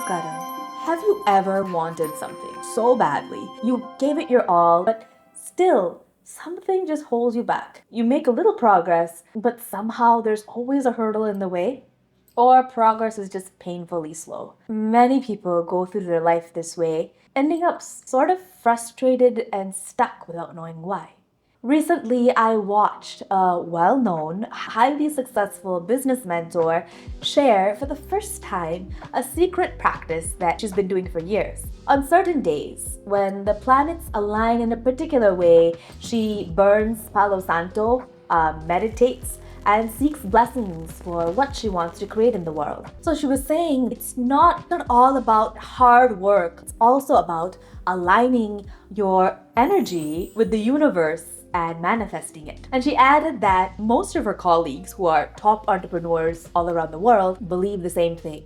Namaskaram. Have you ever wanted something so badly? You gave it your all, but still, something just holds you back. You make a little progress, but somehow there's always a hurdle in the way? Or progress is just painfully slow. Many people go through their life this way, ending up sort of frustrated and stuck without knowing why. Recently, I watched a well known, highly successful business mentor share for the first time a secret practice that she's been doing for years. On certain days, when the planets align in a particular way, she burns Palo Santo, meditates, and seeks blessings for what she wants to create in the world. So she was saying it's not all about hard work, it's also about aligning your energy with the universe and manifesting it. And she added that most of her colleagues, who are top entrepreneurs all around the world, believe the same thing.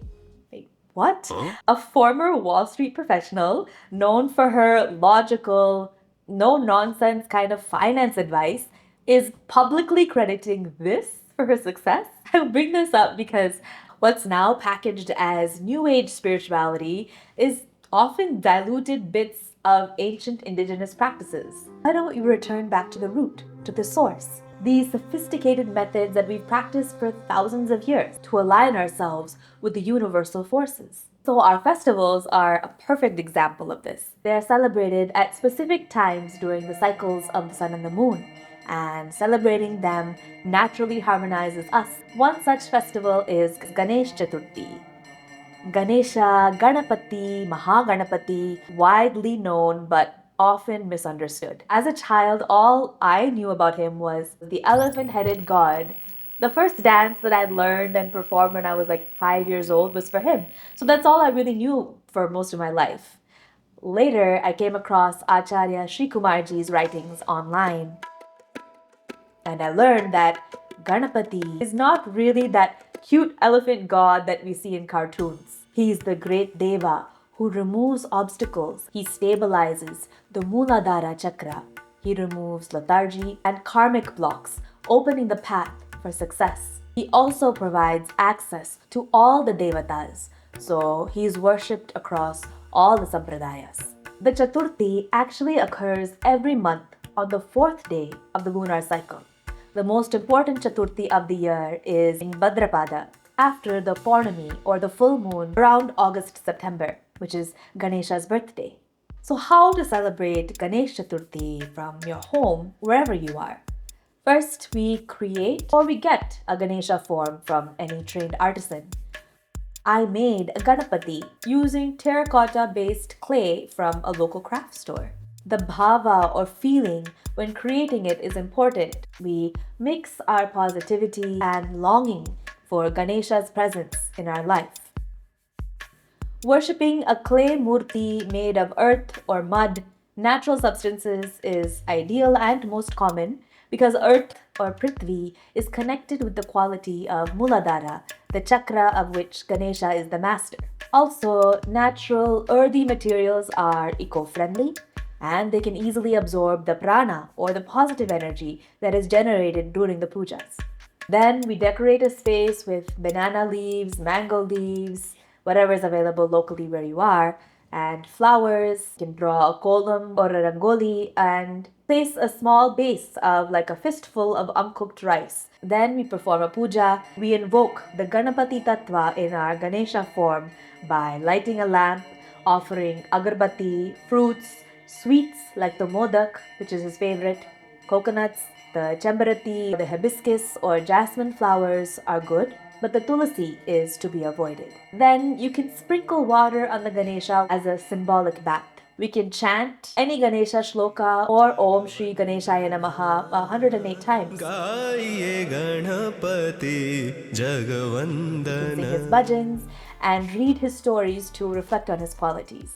Wait, what? A former Wall Street professional known for her logical, no nonsense kind of finance advice is publicly crediting this for her success. I bring this up because what's now packaged as New Age spirituality is often diluted bits of ancient indigenous practices. Why don't we return back to the root, to the source? These sophisticated methods that we've practiced for thousands of years to align ourselves with the universal forces. So our festivals are a perfect example of this. They are celebrated at specific times during the cycles of the sun and the moon, and celebrating them naturally harmonizes us. One such festival is Ganesh Chaturthi. Ganesha, Ganapati, Mahaganapati, widely known but often misunderstood. As a child, all I knew about him was the elephant-headed god. The first dance that I'd learned and performed when I was like 5 years old was for him. So that's all I really knew for most of my life. Later, I came across Acharya Sri Kumarji's writings online. And I learned that Ganapati is not really that cute elephant god that we see in cartoons. He's the great Deva who removes obstacles. He stabilizes the Mooladhara chakra. He removes lethargy and karmic blocks, opening the path for success. He also provides access to all the Devatas, so he's worshipped across all the Sampradayas. The Chaturthi actually occurs every month on the fourth day of the lunar cycle. The most important Chaturthi of the year is in Bhadrapada, after the Purnami or the full moon around August-September, which is Ganesha's birthday. So how to celebrate Ganesh Chaturthi from your home, wherever you are? First, we create or we get a Ganesha form from any trained artisan. I made a Ganapati using terracotta-based clay from a local craft store. The bhava or feeling when creating it is important. We mix our positivity and longing for Ganesha's presence in our life. Worshipping a clay murti made of earth or mud, natural substances, is ideal and most common because earth or prithvi is connected with the quality of Mooladhara, the chakra of which Ganesha is the master. Also, natural earthy materials are eco-friendly, and they can easily absorb the prana or the positive energy that is generated during the pujas. Then we decorate a space with banana leaves, mango leaves, whatever is available locally where you are, and flowers. You can draw a kolam or a rangoli and place a small base of like a fistful of uncooked rice. Then we perform a puja. We invoke the Ganapati Tattva in our Ganesha form by lighting a lamp, offering agarbatti, fruits, sweets like the modak, which is his favorite, coconuts, the chambarati, the hibiscus or jasmine flowers are good, but the tulasi is to be avoided. Then you can sprinkle water on the Ganesha as a symbolic bath. We can chant any Ganesha shloka or Om Shri Ganeshaya Namaha 108 times. You can sing his bhajans and read his stories to reflect on his qualities.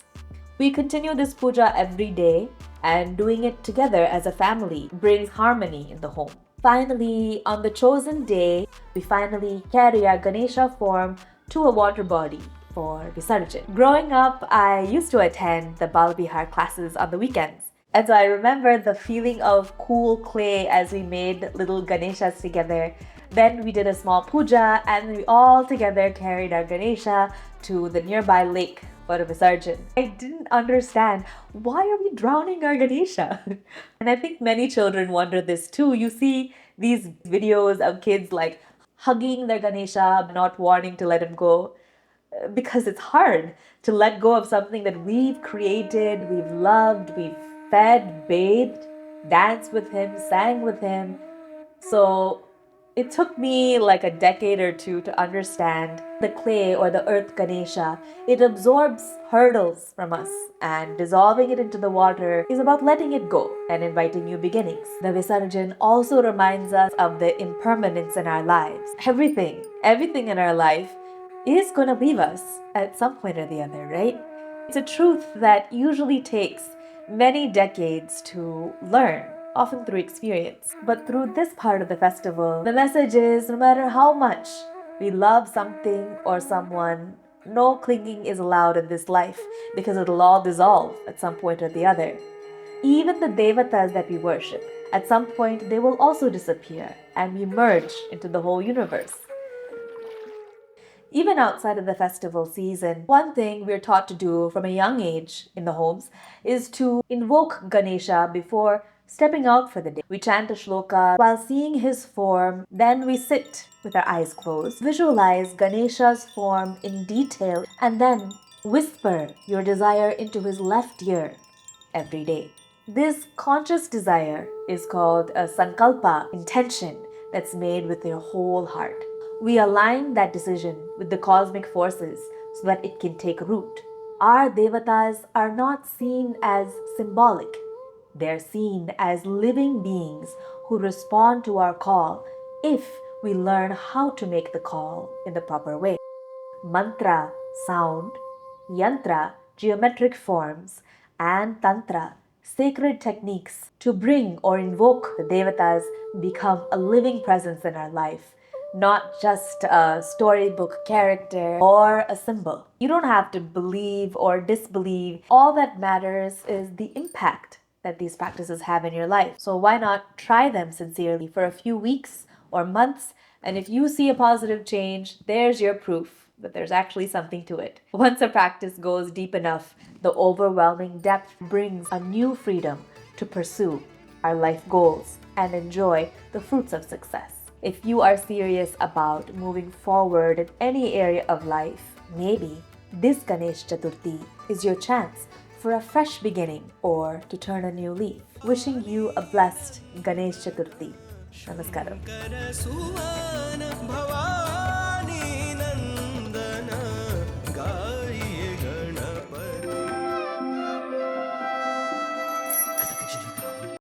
We continue this puja every day, and doing it together as a family brings harmony in the home. Finally, on the chosen day, we finally carry our Ganesha form to a water body for Visarjan. Growing up, I used to attend the Balbihar classes on the weekends. And so I remember the feeling of cool clay as we made little Ganeshas together, Then we did a small puja and we all together carried our Ganesha to the nearby lake for a Visarjan. I didn't understand, why are we drowning our Ganesha? And I think many children wonder this too. You see these videos of kids like hugging their Ganesha, not wanting to let him go, because it's hard to let go of something that we've created, we've loved, we've fed, bathed, danced with him, sang with him. So it took me like a decade or two to understand the clay or the earth Ganesha. It absorbs hurdles from us, and dissolving it into the water is about letting it go and inviting new beginnings. The Visarjan also reminds us of the impermanence in our lives. Everything in our life is going to leave us at some point or the other, right? It's a truth that usually takes many decades to learn, often through experience. But through this part of the festival, the message is no matter how much we love something or someone, no clinging is allowed in this life because it'll all dissolve at some point or the other. Even the devatas that we worship, at some point they will also disappear and we merge into the whole universe. Even outside of the festival season, one thing we're taught to do from a young age in the homes is to invoke Ganesha before stepping out for the day. We chant a shloka while seeing his form, then we sit with our eyes closed, visualize Ganesha's form in detail, and then whisper your desire into his left ear every day. This conscious desire is called a Sankalpa, intention that's made with your whole heart. We align that decision with the cosmic forces so that it can take root. Our devatas are not seen as symbolic. They're seen as living beings who respond to our call if we learn how to make the call in the proper way. Mantra, sound; yantra, geometric forms; and tantra, sacred techniques to bring or invoke the devatas, become a living presence in our life, not just a storybook character or a symbol. You don't have to believe or disbelieve. All that matters is the impact that these practices have in your life. So why not try them sincerely for a few weeks or months? And if you see a positive change, there's your proof that there's actually something to it. Once a practice goes deep enough, the overwhelming depth brings a new freedom to pursue our life goals and enjoy the fruits of success. If you are serious about moving forward in any area of life, maybe this Ganesh Chaturthi is your chance for a fresh beginning or to turn a new leaf. Wishing you a blessed Ganesh Chaturthi. Namaskaram.